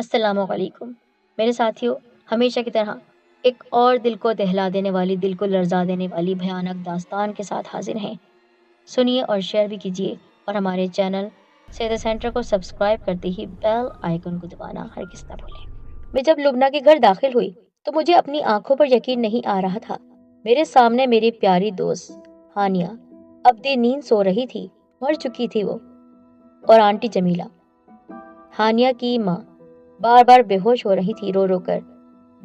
السلام علیکم میرے ساتھیوں، ہمیشہ کی طرح ایک اور دل کو دہلا دینے والی، دل کو لرزا دینے والی بھیانک داستان کے ساتھ حاضر ہیں۔ سنیے اور شیئر بھی کیجیے، اور ہمارے چینل سیدہ سینٹر کو سبسکرائب کرتے ہی بیل آئیکن کو دبانا ہرگز نہ بھولیں۔ میں جب لبنہ کے گھر داخل ہوئی تو مجھے اپنی آنکھوں پر یقین نہیں آ رہا تھا۔ میرے سامنے میری پیاری دوست ہانیہ ابدی نیند سو رہی تھی، مر چکی تھی وہ، اور آنٹی جمیلہ ہانیہ کی ماں بار بار بے ہوش ہو رہی تھی، رو رو کر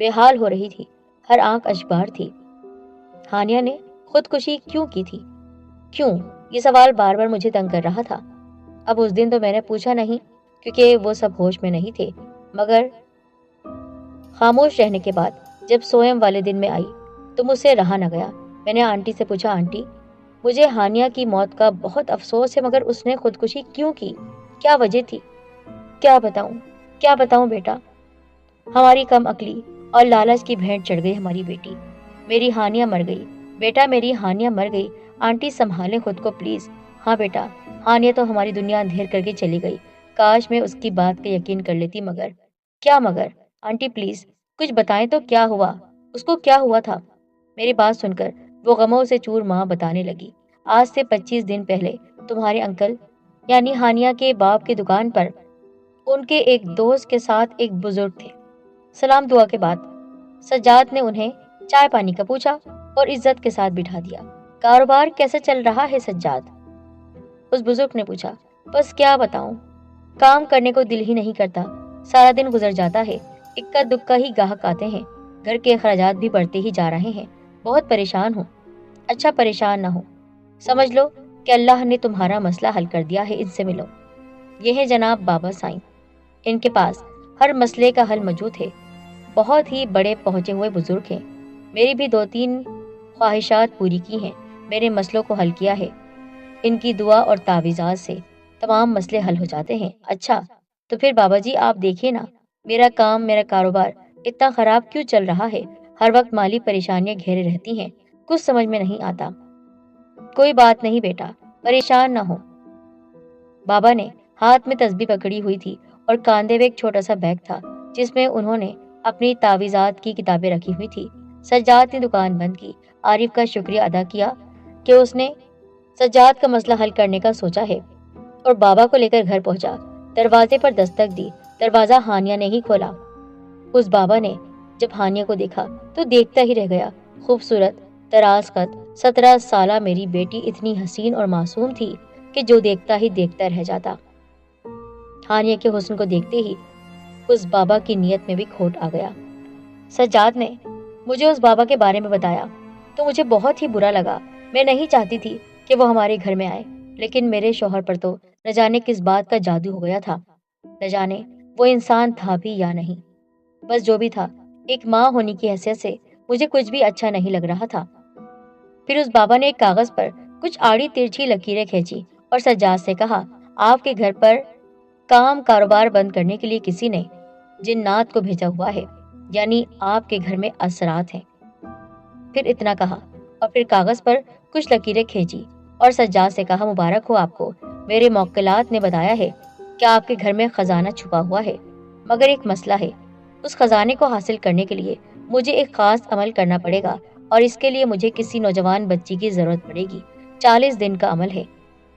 بے حال ہو رہی تھی، ہر آنکھ اشکبار تھی۔ ہانیہ نے خودکشی کیوں کی تھی؟ کیوں؟ یہ سوال بار بار مجھے تنگ کر رہا تھا۔ اب اس دن تو میں نے پوچھا نہیں کیونکہ وہ سب ہوش میں نہیں تھے، مگر خاموش رہنے کے بعد جب سوئم والے دن میں آئی تو مجھ سے رہا نہ گیا۔ میں نے آنٹی سے پوچھا، آنٹی مجھے ہانیہ کی موت کا بہت افسوس ہے، مگر اس نے خودکشی کیوں کی؟ کیا وجہ تھی؟ کیا بتاؤں بیٹا، ہماری کم عقلی اور لالچ کی بھینٹ چڑھ گئی ہماری بیٹی۔ میری ہانیہ مر گئی بیٹا، میری ہانیہ مر گئی۔ آنٹی سنبھالیں خود کو پلیز۔ ہاں بیٹا، ہانیہ تو ہماری دنیا اندھیر کر کے چلی گئی۔ کاش میں اس کی بات کا یقین کر لیتی، مگر کیا مگر؟ آنٹی پلیز کچھ بتائیں تو، کیا ہوا؟ اس کو کیا ہوا تھا؟ میری بات سن کر وہ غموں سے چور ماں بتانے لگی، آج سے 25 دن پہلے تمہارے انکل یعنی ہانیہ کے باپ کی دکان پر ان کے ایک دوست کے ساتھ ایک بزرگ تھے۔ سلام دعا کے بعد سجاد نے انہیں چائے پانی کا پوچھا اور عزت کے ساتھ بٹھا دیا۔ کاروبار کیسا چل رہا ہے سجاد؟ اس بزرگ نے پوچھا۔ بس کیا بتاؤں، کام کرنے کو دل ہی نہیں کرتا، سارا دن گزر جاتا ہے، اکا دکا ہی گاہک آتے ہیں، گھر کے اخراجات بھی بڑھتے ہی جا رہے ہیں، بہت پریشان ہوں۔ اچھا پریشان نہ ہو، سمجھ لو کہ اللہ نے تمہارا مسئلہ حل کر دیا ہے، ان سے ملو۔ یہ ہے جناب بابا سائیں، ان کے پاس ہر مسئلے کا حل موجود ہے، بہت ہی بڑے پہنچے ہوئے بزرگ ہیں۔ میری بھی 2-3 خواہشات پوری کی ہیں، میرے مسئلوں کو حل کیا ہے، ان کی دعا اور تعویذات سے تمام مسئلے حل ہو جاتے ہیں۔ اچھا تو پھر بابا جی آپ دیکھیے نا، میرا کام، میرا کاروبار اتنا خراب کیوں چل رہا ہے؟ ہر وقت مالی پریشانیاں گھیرے رہتی ہیں، کچھ سمجھ میں نہیں آتا۔ کوئی بات نہیں بیٹا، پریشان نہ ہو۔ بابا نے ہاتھ میں تسبیح پکڑی ہوئی تھی اور کاندھے میں ایک چھوٹا سا بیگ تھا جس میں انہوں نے اپنی تعویذات کی کتابیں رکھی ہوئی تھی۔ سجاد نے دکان بند کی، عارف کا شکریہ ادا کیا کہ اس نے سجاد کا مسئلہ حل کرنے کا سوچا ہے، اور بابا کو لے کر گھر پہنچا۔ دروازے پر دستک دی، دروازہ ہانیہ نے ہی کھولا۔ اس بابا نے جب ہانیہ کو دیکھا تو دیکھتا ہی رہ گیا۔ خوبصورت، طراز قد، 17 سالہ میری بیٹی اتنی حسین اور معصوم تھی کہ جو دیکھتا ہی دیکھتا رہ جاتا۔ ہانیہ کے حسن کو دیکھتے ہی اس بابا کی نیت میں بھی کھوٹ آ گیا۔ سجاد نے مجھے اس بابا کے بارے میں بتایا تو مجھے بہت ہی برا لگا۔ میں نہیں چاہتی تھی کہ وہ ہمارے گھر میں آئے، لیکن میرے شوہر پر تو نہ جانے کس بات کا جادو ہو گیا تھا، نہ جانے وہ انسان تھا بھی یا نہیں۔ بس جو بھی تھا، ایک ماں ہونے کی حیثیت سے مجھے کچھ بھی اچھا نہیں لگ رہا تھا۔ پھر اس بابا نے ایک کاغذ پر کچھ آڑی ترچھی لکیریں کھینچی اور سجاد سے کہا، آپ کے گھر پر کاروبار بند کرنے کے لیے کسی نے جنات کو بھیجا ہوا ہے، یعنی آپ کے گھر میں اثرات ہیں۔ پھر اتنا کہا اور پھر کاغذ پر کچھ لکیریں کھینچی اور سجاد سے کہا، مبارک ہو آپ کو، میرے موکلات نے بتایا ہے کہ آپ کے گھر میں خزانہ چھپا ہوا ہے، مگر ایک مسئلہ ہے، اس خزانے کو حاصل کرنے کے لیے مجھے ایک خاص عمل کرنا پڑے گا، اور اس کے لیے مجھے کسی نوجوان بچی کی ضرورت پڑے گی۔ 40 دن کا عمل ہے۔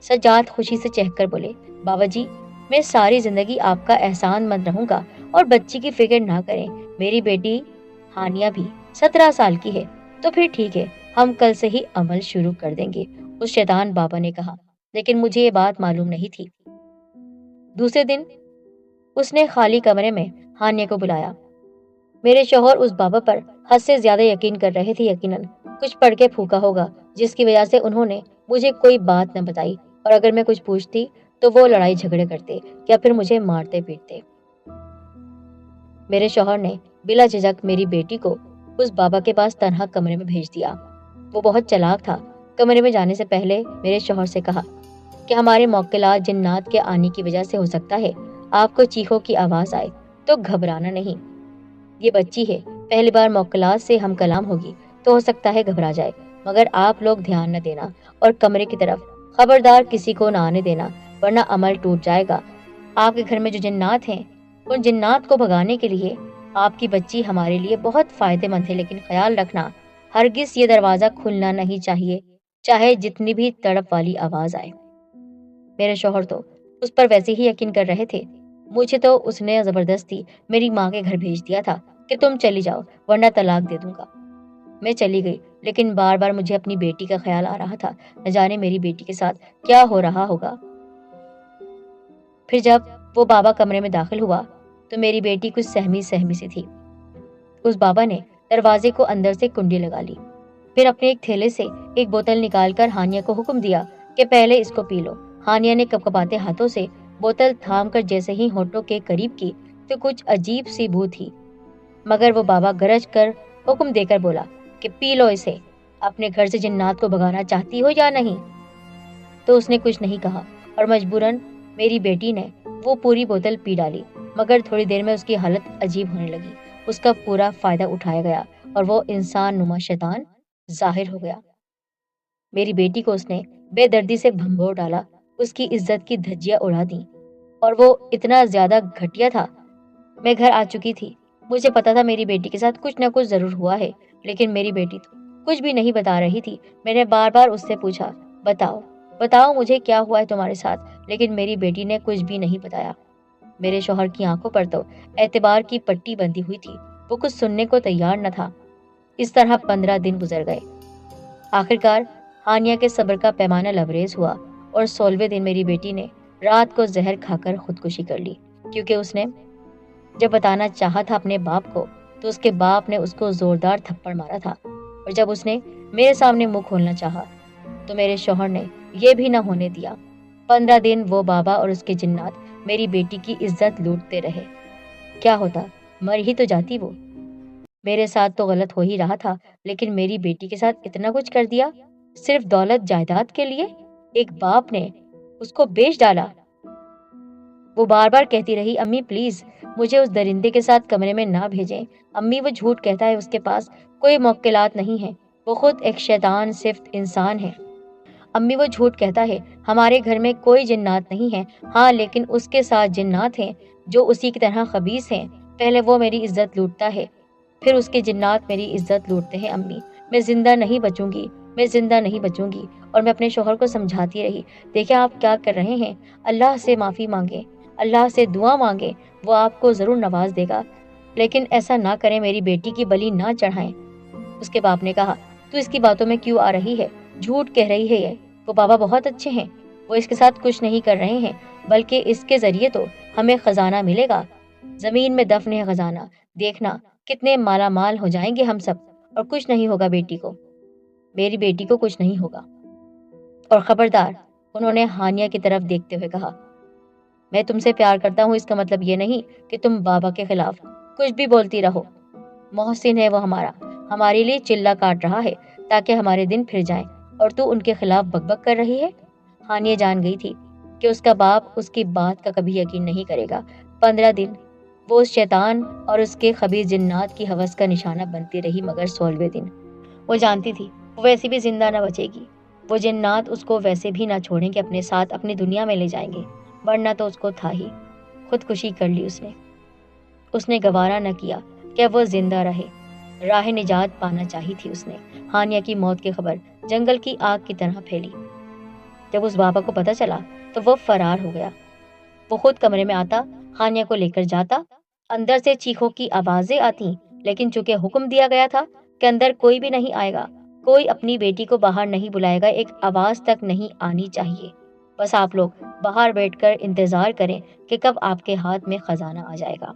سجاد خوشی سے چہک کر بولے، بابا جی میں ساری زندگی آپ کا احسان مند رہوں گا، اور بچی کی فکر نہ کریں، میری بیٹی ہانیہ بھی 17 سال کی ہے، تو پھر ٹھیک ہے، ہم کل سے ہی عمل شروع کر دیں گے، اس شیطان بابا نے کہا۔ لیکن مجھے یہ بات معلوم نہیں تھی۔ دوسرے دن اس نے خالی کمرے میں ہانیہ کو بلایا۔ میرے شوہر اس بابا پر حد سے زیادہ یقین کر رہے تھے، یقیناً کچھ پڑھ کے پھونکا ہوگا، جس کی وجہ سے انہوں نے مجھے کوئی بات نہ بتائی، اور اگر میں کچھ پوچھتی تو وہ لڑائی جھگڑے کرتے یا پھر مجھے مارتے پیٹتے۔ میرے شوہر نے بلا جھجک میری بیٹی کو اس بابا کے پاس تنہا کمرے میں بھیج دیا۔ وہ بہت چلاک تھا۔ کمرے میں جانے سے پہلے میرے شوہر سے کہا کہ ہمارے موکلات جنات کے آنے کی وجہ سے ہو سکتا ہے آپ کو چیخوں کی آواز آئے، تو گھبرانا نہیں، یہ بچی ہے، پہلی بار موکلات سے ہم کلام ہوگی تو ہو سکتا ہے گھبرا جائے، مگر آپ لوگ دھیان نہ دینا اور کمرے کی طرف خبردار کسی کو نہ آنے دینا، ورنہ عمل ٹوٹ جائے گا۔ آپ کے گھر میں جو جنات ہیں ان جنات کو بھگانے کے لیے آپ کی بچی ہمارے لیے بہت فائدے مند ہے، لیکن خیال رکھنا ہرگز یہ دروازہ کھلنا نہیں چاہیے، چاہے جتنی بھی تڑپ والی آواز آئے۔ میرے شوہر تو اس پر ویسے ہی یقین کر رہے تھے۔ مجھے تو اس نے زبردستی میری ماں کے گھر بھیج دیا تھا کہ تم چلی جاؤ ورنہ طلاق دے دوں گا۔ میں چلی گئی، لیکن بار بار مجھے اپنی بیٹی کا خیال آ رہا تھا، نہ جانے میری بیٹی کے ساتھ کیا ہو رہا ہوگا۔ پھر جب وہ بابا کمرے میں داخل ہوا تو میری بیٹی کچھ سہمی سہمی سی تھی۔ اس بابا نے دروازے کو اندر سے کنڈی لگا لی، پھر اپنے ایک تھیلے سے ایک بوتل نکال کر ہانیہ کو حکم دیا کہ پہلے اس کو پی لو۔ ہانیہ نے کپکپاتے ہاتھوں سے بوتل تھام کر جیسے ہی ہونٹوں کے قریب کی تو کچھ عجیب سی بو تھی، مگر وہ بابا گرج کر حکم دے کر بولا کہ پی لو اسے، اپنے گھر سے جنات کو بھگانا چاہتی ہو یا نہیں؟ تو اس نے کچھ نہیں کہا اور مجبوراً میری بیٹی نے وہ پوری بوتل پی ڈالی، مگر تھوڑی دیر میں اس کی حالت عجیب ہونے لگی، اس کا پورا فائدہ اٹھایا گیا اور وہ انسان نما شیطان ظاہر ہو گیا۔ میری بیٹی کو اس نے بے دردی سے بھنبو ڈالا، اس کی عزت کی دھجیاں اڑا دیں، اور وہ اتنا زیادہ گھٹیا تھا۔ میں گھر آ چکی تھی، مجھے پتا تھا میری بیٹی کے ساتھ کچھ نہ کچھ ضرور ہوا ہے، لیکن میری بیٹی تو کچھ بھی نہیں بتا رہی تھی۔ میں نے بار بار اس سے پوچھا، بتاؤ بتاؤ مجھے کیا ہوا ہے تمہارے ساتھ، لیکن میری بیٹی نے کچھ بھی نہیں بتایا۔ میرے شوہر کی آنکھوں پر تو اعتبار کی پٹی بندھی ہوئی تھی، وہ کچھ سننے کو تیار نہ تھا۔ اس طرح 15 دن گزر گئے۔ آخرکار ہانیہ کے صبر کا پیمانہ لبریز ہوا اور 16ویں دن میری بیٹی نے رات کو زہر کھا کر خودکشی کر لی، کیونکہ اس نے جب بتانا چاہا تھا اپنے باپ کو تو اس کے باپ نے اس کو زوردار تھپڑ مارا تھا، اور جب اس نے میرے سامنے منہ کھولنا چاہا تو میرے شوہر نے یہ بھی نہ ہونے دیا۔ 15 دن وہ بابا اور اس کے جنات میری بیٹی کی عزت لوٹتے رہے۔ کیا ہوتا، مر ہی تو جاتی وہ۔ میرے ساتھ تو غلط ہو ہی رہا تھا، لیکن میری بیٹی کے ساتھ اتنا کچھ کر دیا صرف دولت جائیداد کے لیے۔ ایک باپ نے اس کو بیچ ڈالا۔ وہ بار بار کہتی رہی، امی پلیز مجھے اس درندے کے ساتھ کمرے میں نہ بھیجیں، امی وہ جھوٹ کہتا ہے، اس کے پاس کوئی موکلات نہیں ہے، وہ خود ایک شیطان صفت انسان ہے۔ امی وہ جھوٹ کہتا ہے، ہمارے گھر میں کوئی جنات نہیں ہیں، ہاں لیکن اس کے ساتھ جنات ہیں جو اسی کی طرح خبیث ہیں۔ پہلے وہ میری عزت لوٹتا ہے، پھر اس کے جنات میری عزت لوٹتے ہیں۔ امی میں زندہ نہیں بچوں گی، میں زندہ نہیں بچوں گی۔ اور میں اپنے شوہر کو سمجھاتی رہی، دیکھیں آپ کیا کر رہے ہیں، اللہ سے معافی مانگیں، اللہ سے دعا مانگیں، وہ آپ کو ضرور نواز دے گا، لیکن ایسا نہ کریں، میری بیٹی کی بلی نہ چڑھائیں۔ اس کے باپ نے کہا، تو اس کی باتوں میں کیوں آ رہی ہے، جھوٹ کہہ رہی ہے یہ، وہ بابا بہت اچھے ہیں، وہ اس کے ساتھ کچھ نہیں کر رہے ہیں، بلکہ اس کے ذریعے تو ہمیں خزانہ ملے گا، زمین میں دفن ہے خزانہ، دیکھنا کتنے مالا مال ہو جائیں گے ہم سب، اور کچھ نہیں ہوگا بیٹی کو، میری بیٹی کو کچھ نہیں ہوگا۔ اور خبردار، انہوں نے ہانیہ کی طرف دیکھتے ہوئے کہا، میں تم سے پیار کرتا ہوں، اس کا مطلب یہ نہیں کہ تم بابا کے خلاف کچھ بھی بولتی رہو۔ محسن ہے وہ ہمارا، ہمارے لیے چلہ کاٹ رہا ہے تاکہ ہمارے دن پھر جائیں، اور تو ان کے خلاف بک بک کر رہی ہے۔ ہانیہ جان گئی تھی کہ اس کا باپ اس کی بات کا کبھی یقین نہیں کرے گا۔ 15 دن وہ اس شیطان اور اس کے خبیث جنات کی ہوس کا نشانہ بنتی رہی، مگر 16ویں دن وہ جانتی تھی وہ ویسے بھی زندہ نہ بچے گی۔ وہ جنات اس کو ویسے بھی نہ چھوڑیں گے، اپنے ساتھ اپنی دنیا میں لے جائیں گے، ورنہ تو اس کو تھا ہی، خودکشی کر لی اس نے گوارا نہ کیا کہ وہ زندہ رہے، راہ نجات پانا چاہی تھی اس نے۔ ہانیہ کی موت کی خبر جنگل کی آگ کی طرح پھیلی۔ جب اس بابا کو پتہ چلا تو وہ فرار ہو گیا۔ وہ خود کمرے میں آتا، ہانیہ کو لے کر جاتا، اندر سے چیخوں کی آوازیں آتی، لیکن چونکہ حکم دیا گیا تھا کہ اندر کوئی بھی نہیں آئے گا، کوئی اپنی بیٹی کو باہر نہیں بلائے گا، ایک آواز تک نہیں آنی چاہیے، بس آپ لوگ باہر بیٹھ کر انتظار کریں کہ کب آپ کے ہاتھ میں خزانہ آ جائے گا۔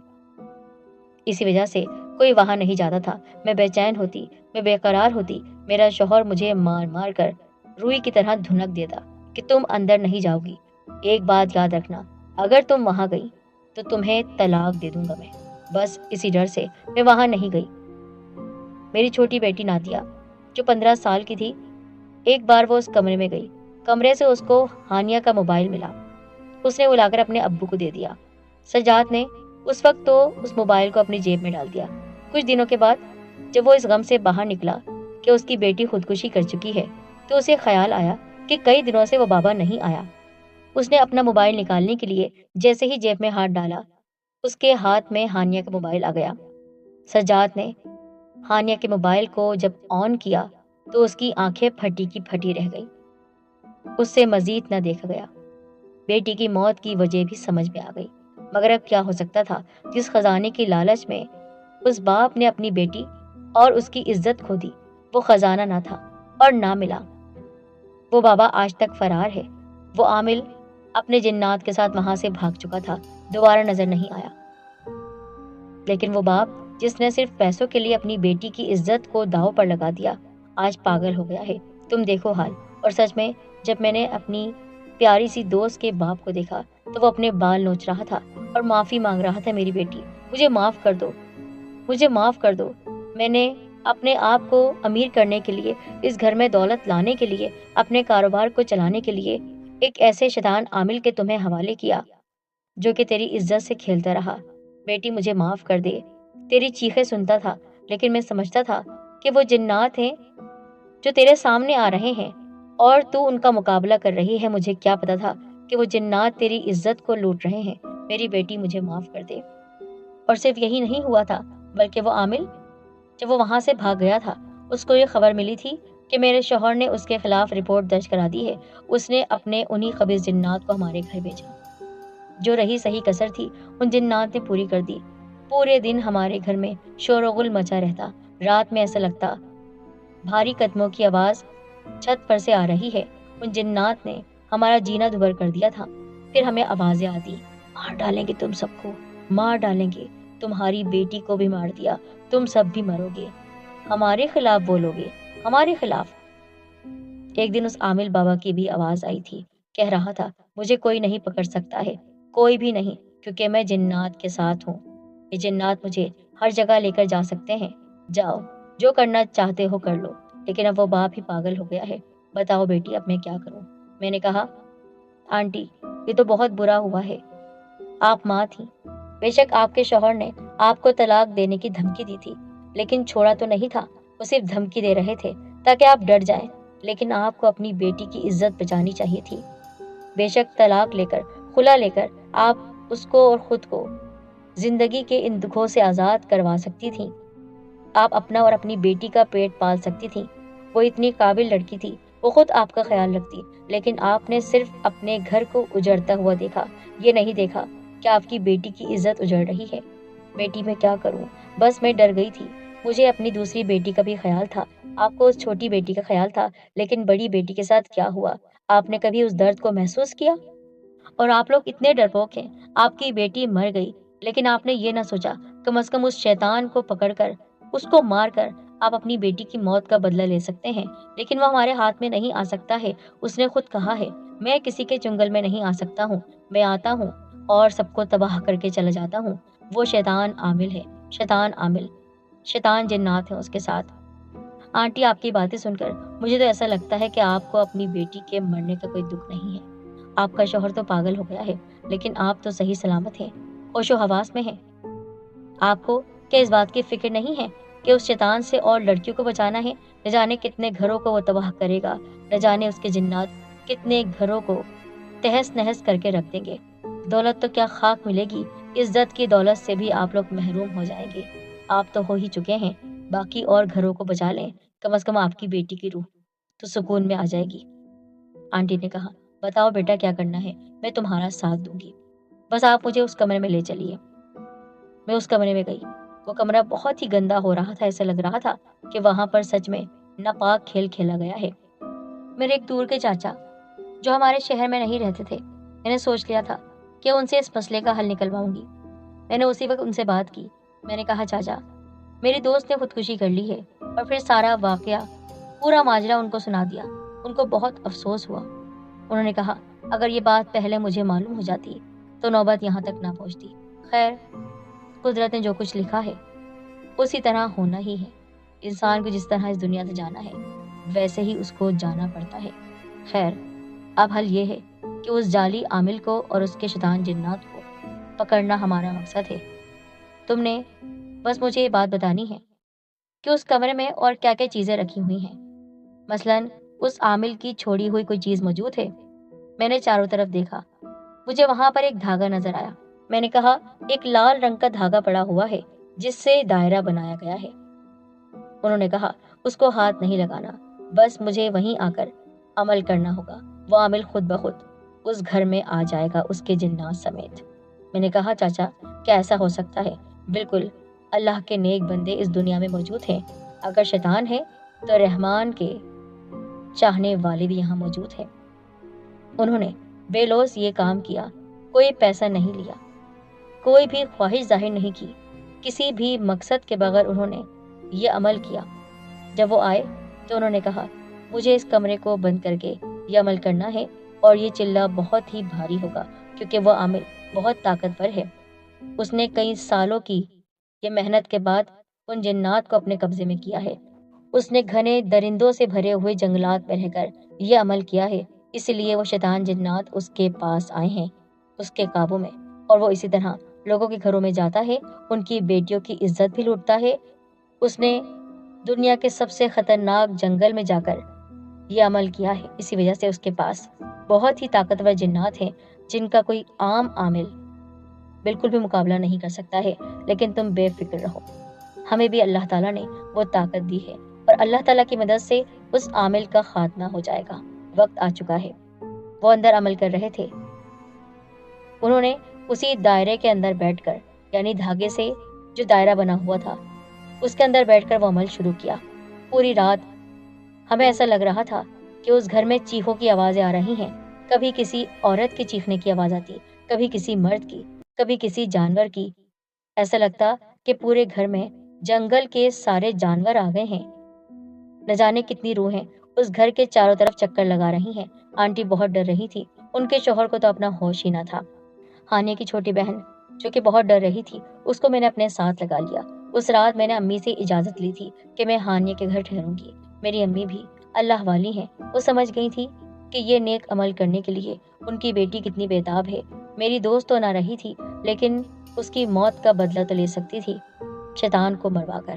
اسی وجہ سے کوئی وہاں نہیں جاتا تھا۔ میں بے چین ہوتی، میں بے قرار ہوتی، میرا شوہر مجھے مار مار کر روئی کی طرح دھنک دیتا کہ تم اندر نہیں جاؤ گی، ایک بات یاد رکھنا، اگر تم وہاں گئی تو تمہیں طلاق دے دوں گا میں۔ بس اسی ڈر سے میں وہاں نہیں گئی۔ میری چھوٹی بیٹی نادیہ جو 15 سال کی تھی، ایک بار وہ اس کمرے میں گئی، کمرے سے اس کو ہانیہ کا موبائل ملا، اس نے وہ لا کر اپنے ابو کو دے دیا۔ سجاد نے اس وقت تو اس موبائل کو اپنی جیب میں ڈال دیا۔ کچھ دنوں کے بعد جب وہ اس غم سے باہر نکلا کہ اس کی بیٹی خودکشی کر چکی ہے، تو اسے خیال آیا کہ کئی دنوں سے وہ بابا نہیں آیا۔ اس نے اپنا موبائل نکالنے کے لیے جیسے ہی جیب میں ہاتھ ڈالا، اس کے ہاتھ میں ہانیہ کا موبائل آ گیا۔ سجاد نے ہانیہ کے موبائل کو جب آن کیا تو اس کی آنکھیں پھٹی کی پھٹی رہ گئی۔ اس سے مزید نہ دیکھا گیا۔ بیٹی کی موت کی وجہ بھی سمجھ میں آ گئی، مگر اب کیا ہو سکتا تھا؟ جس خزانے کی لالچ میں اس باپ نے اپنی بیٹی اور اس کی عزت کھو دی، وہ خزانہ نہ تھا اور نہ ملا۔ وہ بابا آج تک فرار ہے۔ وہ عامل اپنے جنات کے ساتھ وہاں سے بھاگ چکا تھا، دوبارہ نظر نہیں آیا۔ لیکن وہ باپ جس نے صرف پیسوں کے لیے اپنی بیٹی کی عزت کو داؤ پر لگا دیا، آج پاگل ہو گیا ہے۔ تم دیکھو حال۔ اور سچ میں جب میں نے اپنی پیاری سی دوست کے باپ کو دیکھا تو وہ اپنے بال نوچ رہا تھا اور معافی مانگ رہا تھا، میری بیٹی مجھے معاف کر دو، مجھے معاف کر دو۔ میں نے اپنے آپ کو امیر کرنے کے لیے، اس گھر میں دولت لانے کے لیے، اپنے کاروبار کو چلانے کے لیے ایک ایسے شیطان عامل کے تمہیں حوالے کیا جو کہ تیری عزت سے کھیلتا رہا۔ بیٹی مجھے معاف کر دے۔ تیری چیخیں سنتا تھا، لیکن میں سمجھتا تھا کہ وہ جنات ہیں جو تیرے سامنے آ رہے ہیں اور تو ان کا مقابلہ کر رہی ہے۔ مجھے کیا پتا تھا کہ وہ جنات تیری عزت کو لوٹ رہے ہیں۔ میری بیٹی مجھے معاف کر دے۔ اور صرف یہی نہیں ہوا تھا، بلکہ وہ عامل جب وہ وہاں سے بھاگ گیا تھا، اس کو یہ خبر ملی تھی کہ میرے شوہر نے اس کے خلاف رپورٹ درج کرا دی ہے۔ اس نے اپنے انہی خبیث جنات کو ہمارے گھر بھیجا۔ جو رہی صحیح کسر تھی ان جنات نے پوری کر دی۔ پورے دن ہمارے گھر میں شور و غل مچا رہتا۔ رات میں ایسا لگتا بھاری قدموں کی آواز چھت پر سے آ رہی ہے۔ ان جنات نے ہمارا جینا دبر کر دیا تھا۔ پھر ہمیں آوازیں آتی، مار ڈالیں گے تم سب کو، مار ڈالیں گے، تمہاری بیٹی کو بھی مار دیا، تم سب بھی مرو گے، ہمارے خلاف بولو گے، ہمارے خلاف۔ ایک دن اس عامل بابا کی بھی آواز آئی تھی، کہہ رہا تھا مجھے کوئی نہیں پکڑ سکتا ہے، کوئی بھی نہیں، کیونکہ میں جنات کے ساتھ ہوں۔ یہ جنات مجھے ہر جگہ لے کر جا سکتے ہیں، جاؤ جو کرنا چاہتے ہو کر لو۔ لیکن اب وہ باپ ہی پاگل ہو گیا ہے۔ بتاؤ بیٹی اب میں کیا کروں؟ میں نے کہا آنٹی یہ تو بہت برا ہوا ہے، آپ ماں تھیں، بے شک آپ کے شوہر نے آپ کو طلاق دینے کی دھمکی دی تھی، لیکن چھوڑا تو نہیں تھا، وہ صرف دھمکی دے رہے تھے تاکہ آپ ڈر جائیں، لیکن آپ کو اپنی بیٹی کی عزت بچانی چاہیے تھی۔ بے شک طلاق لے کر، خلا لے کر آپ اس کو اور خود کو زندگی کے ان دکھوں سے آزاد کروا سکتی تھیں۔ آپ اپنا اور اپنی بیٹی کا پیٹ پال سکتی تھیں۔ وہ اتنی قابل لڑکی تھی، وہ خود آپ کا خیال رکھتی، لیکن آپ نے صرف اپنے گھر کو اجڑتا ہوا دیکھا، یہ نہیں دیکھا کہ آپ کی بیٹی کی عزت اجڑ رہی ہے۔ بیٹی میں کیا کروں؟ بس میں ڈر گئی تھی۔ مجھے اپنی دوسری بیٹی کا بھی خیال تھا، آپ کو اس چھوٹی بیٹی کا خیال تھا، لیکن بڑی بیٹی کے ساتھ کیا ہوا؟ آپ نے کبھی اس درد کو محسوس کیا؟ اور آپ لوگ اتنے ڈرپوک ہیں، آپ کی بیٹی مر گئی، لیکن آپ نے یہ نہ سوچا کم از کم اس شیطان کو پکڑ کر، اس کو مار کر آپ اپنی بیٹی کی موت کا بدلہ لے سکتے ہیں، لیکن وہ ہمارے ہاتھ میں نہیں آ سکتا ہے۔ اس نے خود کہا ہے میں کسی کے چنگل میں نہیں آ سکتا ہوں، میں آتا ہوں اور سب کو تباہ کر کے چلا جاتا ہوں۔ وہ شیطان عامل ہے، شیطان عامل، شیطان جنات ہیں اس کے ساتھ۔ آنٹی آپ کی باتیں سن کر مجھے تو ایسا لگتا ہے کہ آپ کو اپنی بیٹی کے مرنے کا کوئی دکھ نہیں ہے۔ آپ کا شوہر تو پاگل ہو گیا ہے، لیکن آپ تو صحیح سلامت ہیں، ہوش و حواس میں ہیں۔ آپ کو کیا اس بات کی فکر نہیں ہے کہ اس شیطان سے اور لڑکیوں کو بچانا ہے؟ نہ جانے کتنے گھروں کو وہ تباہ کرے گا، نہ جانے اس کے جنات کتنے گھروں کو تہس نہس کر کے رکھ دیں گے۔ دولت تو کیا خاک ملے گی، عزت کی دولت سے بھی آپ لوگ محروم ہو جائیں گے۔ آپ تو ہو ہی چکے ہیں، باقی اور گھروں کو بچا لیں، کم از کم آپ کی بیٹی کی روح تو سکون میں آ جائے گی۔ آنٹی نے کہا بتاؤ بیٹا کیا کرنا ہے، میں تمہارا ساتھ دوں گی، بس آپ مجھے اس کمرے میں لے چلیے۔ میں اس کمرے میں گئی۔ وہ کمرہ بہت ہی گندا ہو رہا تھا، ایسا لگ رہا تھا کہ وہاں پر سچ میں ناپاک کھیل کھیلا گیا ہے۔ میرے ایک دور کے چاچا جو ہمارے شہر میں نہیں رہتے تھے، میں نے سوچ لیا تھا کہ ان سے اس مسئلے کا حل نکلواؤں گی۔ میں نے اسی وقت ان سے بات کی۔ میں نے کہا چاچا میری دوست نے خودکشی کر لی ہے، اور پھر سارا واقعہ، پورا ماجرا ان کو سنا دیا۔ ان کو بہت افسوس ہوا۔ انہوں نے کہا اگر یہ بات پہلے مجھے معلوم ہو جاتی تو نوبت یہاں تک نہ پہنچتی۔ خیر، قدرت نے جو کچھ لکھا ہے اسی طرح ہونا ہی ہے۔ انسان کو جس طرح اس دنیا سے جانا ہے ویسے ہی اس کو جانا پڑتا ہے۔ خیر، اب حل یہ ہے کہ اس جعلی عامل کو اور اس کے شیطان جنات کو پکڑنا ہمارا مقصد ہے۔ تم نے بس مجھے یہ بات بتانی ہے کہ اس کمرے میں اور کیا کیا چیزیں رکھی ہوئی ہیں، مثلاً اس عامل کی چھوڑی ہوئی کوئی چیز موجود ہے؟ میں نے چاروں طرف دیکھا، مجھے وہاں پر ایک دھاگا نظر آیا، میں نے کہا ایک لال رنگ کا دھاگا پڑا ہوا ہے جس سے دائرہ بنایا گیا ہے۔ انہوں نے کہا اس کو ہاتھ نہیں لگانا، بس مجھے وہیں آ کر عمل کرنا ہوگا۔ وہ عامل خود بخود اس گھر میں آ جائے گا، اس کے جنات سمیت۔ میں نے کہا چاچا کیا ایسا ہو سکتا ہے؟ بالکل، اللہ کے نیک بندے اس دنیا میں موجود ہیں۔ اگر شیطان ہے تو رحمان کے چاہنے والے بھی یہاں موجود ہیں۔ انہوں نے بے لوث یہ کام کیا، کوئی پیسہ نہیں لیا، کوئی بھی خواہش ظاہر نہیں کی، کسی بھی مقصد کے بغیر انہوں نے یہ عمل کیا۔ جب وہ آئے تو انہوں نے کہا مجھے اس کمرے کو بند کر کے یہ عمل کرنا ہے، اور یہ چلہ بہت ہی بھاری ہوگا کیونکہ وہ عامل بہت طاقتور ہے۔ اس نے کئی سالوں کی یہ محنت کے بعد ان جنات کو اپنے قبضے میں کیا ہے۔ اس نے گھنے درندوں سے بھرے ہوئے جنگلات میں رہ کر یہ عمل کیا ہے، اس لیے وہ شیطان جنات اس کے پاس آئے ہیں، اس کے قابو میں، اور وہ اسی طرح لوگوں کے گھروں میں جاتا ہے، ان کی بیٹیوں کی عزت بھی لوٹتا ہے۔ اس نے دنیا کے سب سے خطرناک جنگل میں جا کر یہ عمل کیا ہے، اسی وجہ سے اس کے پاس بہت ہی طاقتور جنات ہیں جن کا کوئی عام عامل بالکل بھی مقابلہ نہیں کر سکتا ہے۔ لیکن تم بے فکر رہو، ہمیں بھی اللہ تعالیٰ نے وہ طاقت دی ہے، اور اللہ تعالیٰ کی مدد سے اس عامل کا خاتمہ ہو جائے گا۔ وقت آ چکا ہے۔ وہ اندر عمل کر رہے تھے۔ انہوں نے اسی دائرے کے اندر بیٹھ کر، یعنی دھاگے سے جو دائرہ بنا ہوا تھا اس کے اندر بیٹھ کر وہ عمل شروع کیا۔ پوری رات ہمیں ایسا لگ رہا تھا کہ اس گھر میں چیخوں کی آوازیں آ رہی ہیں، کبھی کسی عورت کی چیخنے کی آواز آتی، کبھی کسی مرد کی، کبھی کسی جانور کی۔ ایسا لگتا کہ پورے گھر میں جنگل کے سارے جانور آ گئے ہیں۔ نہ جانے کتنی روحیں اس گھر کے چاروں طرف چکر لگا رہی ہیں۔ آنٹی بہت ڈر رہی تھی، ان کے شوہر کو تو اپنا ہوش ہی نہ تھا۔ ہانیہ کی چھوٹی بہن جو کہ بہت ڈر رہی تھی، اس کو میں نے اپنے ساتھ لگا لیا۔ اس رات میں نے امی سے اجازت لی تھی کہ میں ہانیہ کے گھر ٹھہروں گی۔ میری امی بھی اللہ والی ہیں، وہ سمجھ گئی تھی کہ یہ نیک عمل کرنے کے لیے ان کی بیٹی کتنی بےتاب ہے۔ میری دوست تو نہ رہی تھی، لیکن اس کی موت کا بدلہ تو لے سکتی تھی، شیطان کو مروا کر۔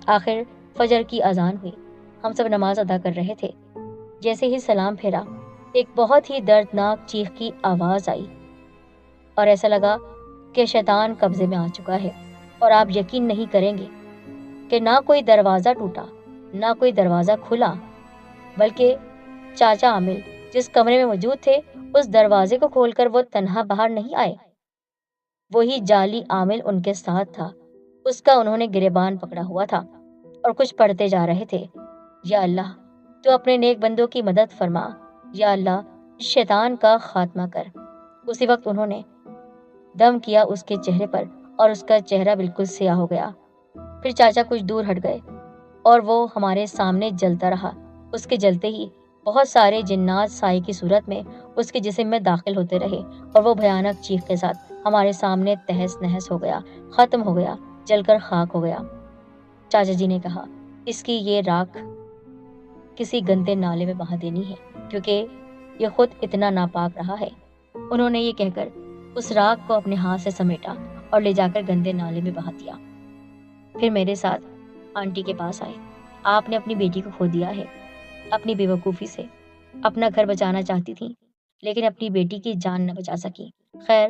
آخر فجر کی اذان ہوئی، ہم سب نماز ادا کر رہے تھے۔ جیسے ہی سلام پھیرا، ایک بہت ہی دردناک چیخ کی آواز آئی، اور ایسا لگا کہ شیطان قبضے میں آ چکا ہے۔ اور آپ یقین نہیں کریں گے کہ نہ کوئی دروازہ ٹوٹا، نہ کوئی دروازہ کھلا، بلکہ چاچا عامل جس کمرے میں موجود تھے اس دروازے کو کھول کر وہ تنہا باہر نہیں آئے، وہی جعلی عامل ان کے ساتھ تھا۔ اس کا انہوں نے گریبان پکڑا ہوا تھا اور کچھ پڑھتے جا رہے تھے، یا اللہ تو اپنے نیک بندوں کی مدد فرما، یا اللہ شیطان کا خاتمہ کر۔ اسی وقت انہوں نے دم کیا اس کے چہرے پر، اور اس کا چہرہ بالکل سیاہ ہو گیا۔ پھر چاچا کچھ دور ہٹ گئے اور وہ ہمارے سامنے جلتا رہا۔ اس کے جلتے ہی بہت سارے جنات سائے کی صورت میں اس کے جسم میں داخل ہوتے رہے، اور وہ بھیانک چیخ کے ساتھ ہمارے سامنے تہس نہس ہو گیا، ختم ہو گیا، جل کر خاک ہو گیا۔ چاچا جی نے کہا اس کی یہ راکھ کسی گندے نالے میں بہا دینی ہے، کیونکہ یہ خود اتنا ناپاک رہا ہے۔ انہوں نے یہ کہہ کر اس راکھ کو اپنے ہاتھ سے سمیٹا اور لے جا کر گندے نالے میں بہا دیا۔ پھر میرے ساتھ آنٹی کے پاس آئے۔ آپ نے اپنی بیٹی کو کھو دیا ہے، اپنی بے وقوفی سے اپنا گھر بچانا چاہتی تھی، لیکن اپنی بیٹی کی جان نہ بچا سکی۔ خیر،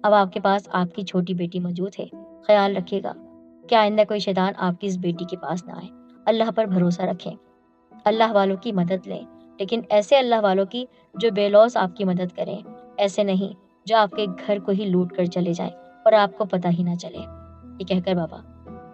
اب آپ کے پاس آپ کی چھوٹی بیٹی موجود ہے، خیال رکھیے گا کہ آئندہ کوئی شیطان آپ کی اس بیٹی کے پاس نہ آئے۔ اللہ پر بھروسہ رکھیں، اللہ والوں کی مدد لیں، لیکن ایسے اللہ والوں کی جو بے لوث آپ کی مدد کریں، ایسے نہیں جو آپ کے گھر کو ہی لوٹ کر چلے جائیں اور آپ کو پتہ ہی نہ چلے۔ یہ کہہ کر بابا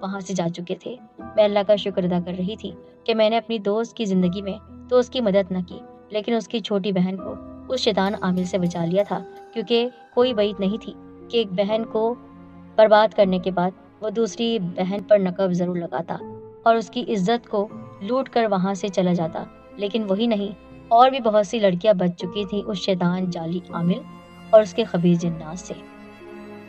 وہاں سے جا چکے تھے۔ میں اللہ کا شکر ادا کر رہی تھی کہ میں نے اپنی دوست کی زندگی میں تو اس کی مدد نہ کی، لیکن اس کی چھوٹی بہن کو اس شیطان عامل سے بچا لیا تھا، کیونکہ کوئی بعید نہیں تھی کہ ایک بہن کو برباد کرنے کے بعد وہ دوسری بہن پر نقب ضرور لگاتا اور اس کی عزت کو لوٹ کر وہاں سے چلا جاتا۔ لیکن وہی نہیں، اور بھی بہت سی لڑکیاں بچ چکی تھیں اس شیطان جعلی عامل اور اس کے خبیث جنات سے۔